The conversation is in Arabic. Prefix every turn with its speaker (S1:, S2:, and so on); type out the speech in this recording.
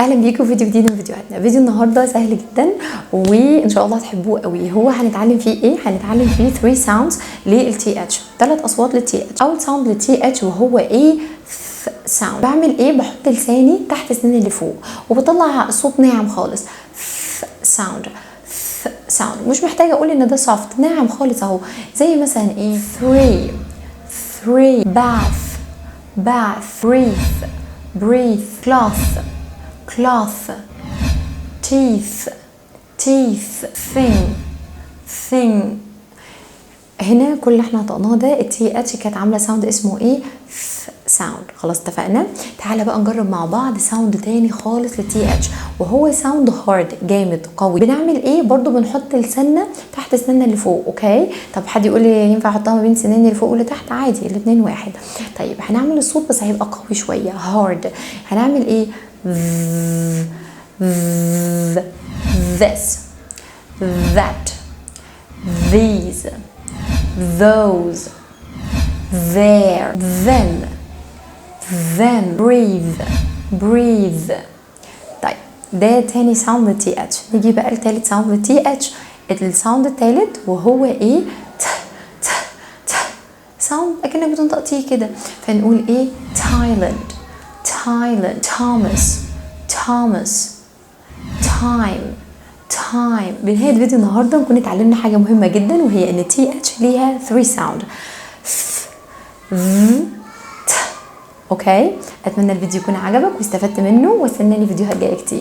S1: اهلا بيكم في فيديو جديد من فيديوهاتنا. فيديو النهارده سهل جدا وان شاء الله هتحبوه قوي. هو هنتعلم فيه ايه؟ هنتعلم فيه 3 ساوندز للتي اتش، 3 اصوات للتي اتش. اول ساوند للتي اتش وهو ايه؟ ساوند. بعمل ايه؟ بحط لساني تحت سناني اللي فوق وبطلع صوت ناعم خالص. ساوند ساوند. مش محتاجه اقول ان ده سوفت، ناعم خالص اهو. زي مثلا ايه؟ 3 bath breathe cloth teeth thing. هنا كل اللي احنا نطقناه ده التي اتش كانت عامله ساوند اسمه ايه؟ ساوند. خلاص اتفقنا. تعالى بقى نجرب مع بعض ساوند تاني خالص للتي اتش وهو ساوند هارد، جامد قوي. بنعمل ايه؟ برضو بنحط لساننا تحت سناننا اللي فوق. اوكي، طب حد يقول لي ينفع احطها ما بين سناني اللي فوق واللي تحت؟ عادي، الاثنين واحد. طيب هنعمل الصوت بس هيبقى قوي شويه، هارد. هنعمل ايه؟ this that these those there then breathe. طيب ده تاني ساوند للتي اتش. نيجي بقى لتالت ساوند للتي اتش. الساوند التالت وهو ايه؟ ساوند اكنك بتنطق تي كده. فنقول ايه؟ Thailand Thomas time. بنهاية فيديو النهارده نكون اتعلمنا حاجه مهمه جدا وهي ان تي اتش ليها 3 ساوند. اوكي، اتمنى الفيديو يكون عجبك واستفدت منه، واستناني فيديوهات جايه كتير.